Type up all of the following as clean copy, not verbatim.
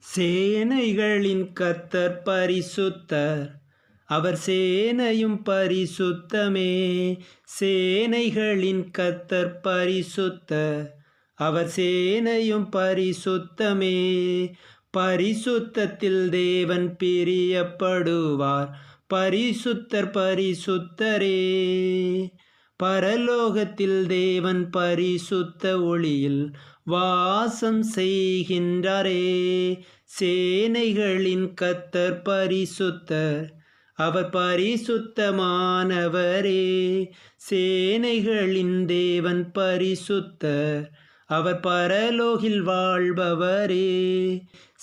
சேனைகளின் கர்த்தர் பரிசுத்தர், அவர் சேனையும் பரிசுத்தமே. சேனைகளின் கர்த்தர் பரிசுத்தர், அவர் சேனையும் பரிசுத்தமே. பரிசுத்தத்தில் தேவன் பிரியப்படுவார், பரிசுத்தர் பரிசுத்தரே. பரலோகத்தில் தேவன் பரிசுத்த ஒளியில் வாசம் செய்கின்றாரே. சேனைகளின் கர்த்தர் பரிசுத்தர், அவர் பரிசுத்தமானவரே. சேனைகளின் தேவன் பரிசுத்தர், அவர் பரலோகில் வாழ்பவரே.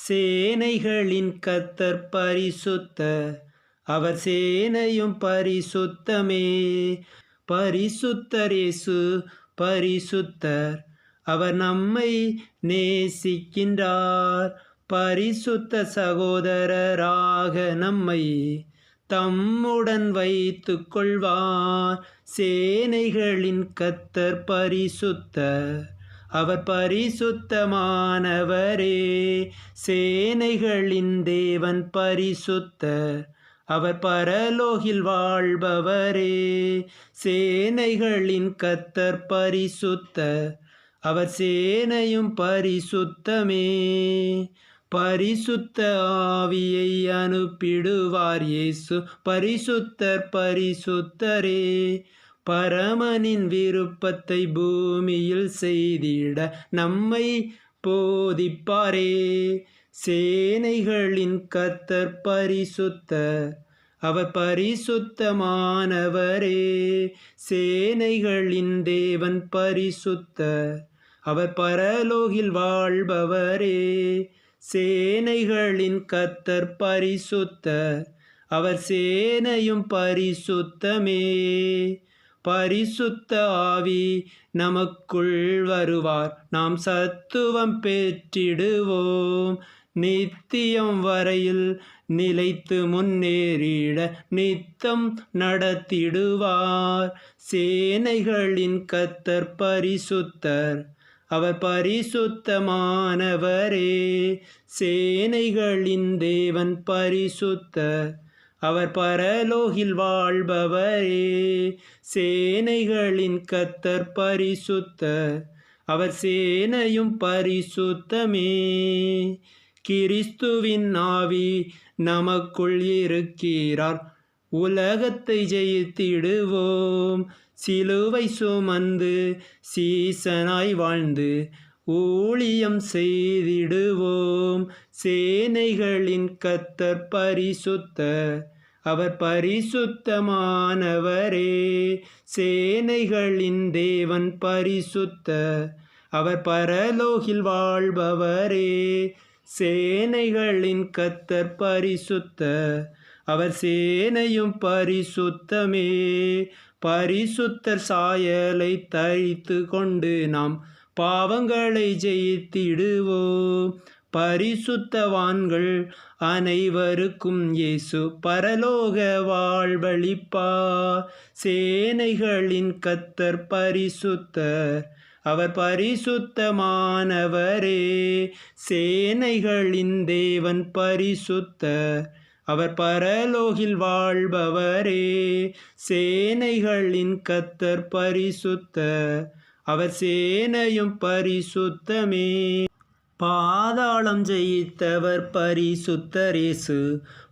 சேனைகளின் கர்த்தர் பரிசுத்தர், அவர் சேனையும் பரிசுத்தமே. பரிசுத்தர் இயேசு பரிசுத்தர், அவர் நம்மை நேசிக்கின்றார். பரிசுத்த சகோதரராக நம்மை தம்முடன் வைத்து கொள்வார். சேனைகளின் கர்த்தர் பரிசுத்தர், அவர் பரிசுத்தமானவரே. சேனைகளின் தேவன் பரிசுத்தர், அவர் பரலோகில் வாழ்பவரே. சேனைகளின் கர்த்தர் பரிசுத்தர், அவர் சேனையும் பரிசுத்தமே. பரிசுத்த ஆவியை அனுப்பிடுவார் இயேசு பரிசுத்தர் பரிசுத்தரே. பரமனின் விருப்பத்தை பூமியில் செய்திட நம்மை போதிப்பாரே. சேனைகளின் கர்த்தர் பரிசுத்தர், அவர் பரிசுத்தமானவரே. சேனைகளின் தேவன் பரிசுத்தர், அவர் பரலோகில் வாழ்பவரே. சேனைகளின் கர்த்தர் பரிசுத்தர், அவர் சேனையும் பரிசுத்தமே. பரிசுத்த ஆவி நமக்குள் வருவார், நாம் சத்துவம் பெற்றிடுவோம். நித்தியம் வரையில் நிலைத்து முன்னேறிட நித்தம் நடத்திடுவார். சேனைகளின் கர்த்தர் பரிசுத்தர், அவர் பரிசுத்தமானவரே. சேனைகளின் தேவன் பரிசுத்தர், அவர் பரலோகில் வாழ்பவரே. சேனைகளின் கர்த்தர் பரிசுத்தர், அவர் சேனையும் பரிசுத்தமே. கிறிஸ்துவின் ஆவி நமக்குள் இருக்கிறார், உலகத்தை ஜெயித்திடுவோம். சிலுவை சுமந்து சீசனாய் வாழ்ந்து ஊழியம் செய்திடுவோம். சேனைகளின் கர்த்தர் பரிசுத்தர், அவர் பரிசுத்தமானவரே. சேனைகளின் தேவன் பரிசுத்தர், அவர் பரலோகில் வாழ்பவரே. சேனைகளின் கர்த்தர் பரிசுத்தர், அவர் சேனையும் பரிசுத்தமே. பரிசுத்தர் சாயலை தரித்து கொண்டு நாம் பாவங்களை ஜெயித்திடுவோம். பரிசுத்தவான்கள் அனைவருக்கும் இயேசு பரலோக வாழ்வளிப்பார். சேனைகளின் கர்த்தர் பரிசுத்தர், அவர் பரிசுத்தமானவரே. சேனைகளின் தேவன் பரிசுத்தர், அவர் பரலோகில் வாழ்பவரே. சேனைகளின் கர்த்தர் பரிசுத்தர், அவர் சேனையும் பரிசுத்தமே. பாதாளம் ஜெயித்தவர் பரிசுத்தர் இயேசு,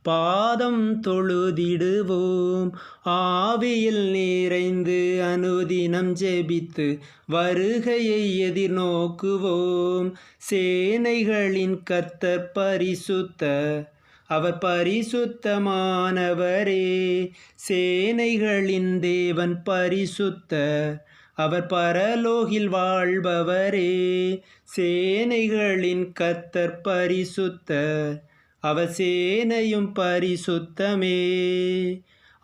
பாதம் தொழுதிடுவோம். ஆவியில் நிறைந்து அனுதினம் ஜெபித்து வருகையை எதிர்நோக்குவோம். சேனைகளின் கர்த்தர் பரிசுத்தர், அவர் பரிசுத்தமானவரே. சேனைகளின் தேவன் பரிசுத்தர், அவர் பரலோகில் வாழ்பவரே. சேனைகளின் கர்த்தர் பரிசுத்தர், அவர் சேனையும் பரிசுத்தமே.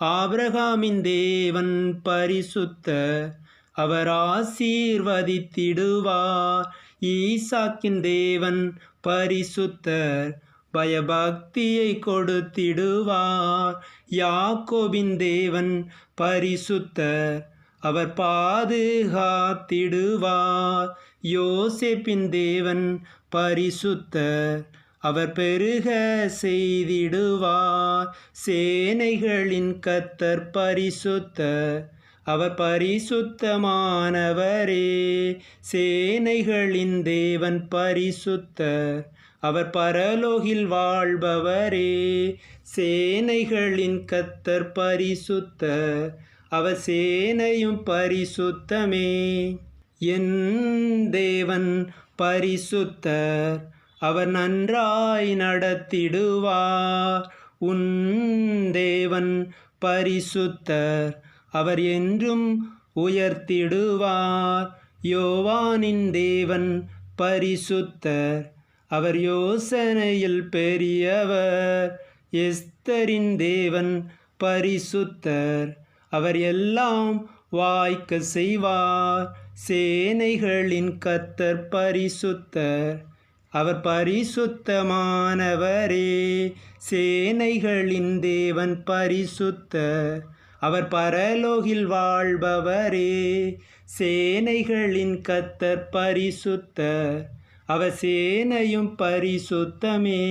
ஆபிரகாமின் தேவன் பரிசுத்தர், அவர் ஆசீர்வதித்திடுவார். ஈசாக்கின் தேவன் பரிசுத்தர், பயபக்தியை கொடுத்திடுவார். யாக்கோபின் தேவன் பரிசுத்தர், அவர் பாதுகாத்திடுவார். யோசேப்பின் தேவன் பரிசுத்தர், அவர் பெருக செய்திடுவார். சேனைகளின் கர்த்தர் பரிசுத்தர், அவர் பரிசுத்தமானவரே. சேனைகளின் தேவன் பரிசுத்தர், அவர் பரலோகில் வாழ்பவரே. சேனைகளின் கர்த்தர் பரிசுத்தர், அவர் சேனையும் பரிசுத்தமே. என் தேவன் பரிசுத்தர், அவர் நன்றாய் நடத்திடுவார். உன் தேவன் பரிசுத்தர், அவர் என்றும் உயர்த்திடுவார். யோவானின் தேவன் பரிசுத்தர், அவர் யோசனையில் பெரியவர். எஸ்தரின் தேவன் பரிசுத்தர், அவர் எல்லாம் வாய்க்க செய்வார். சேனைகளின் கர்த்தர் பரிசுத்தர், அவர் பரிசுத்தமானவரே. சேனைகளின் தேவன் பரிசுத்தர், அவர் பரலோகில் வாழ்பவரே. சேனைகளின் கர்த்தர் பரிசுத்தர், அவர் சேனையும் பரிசுத்தமே.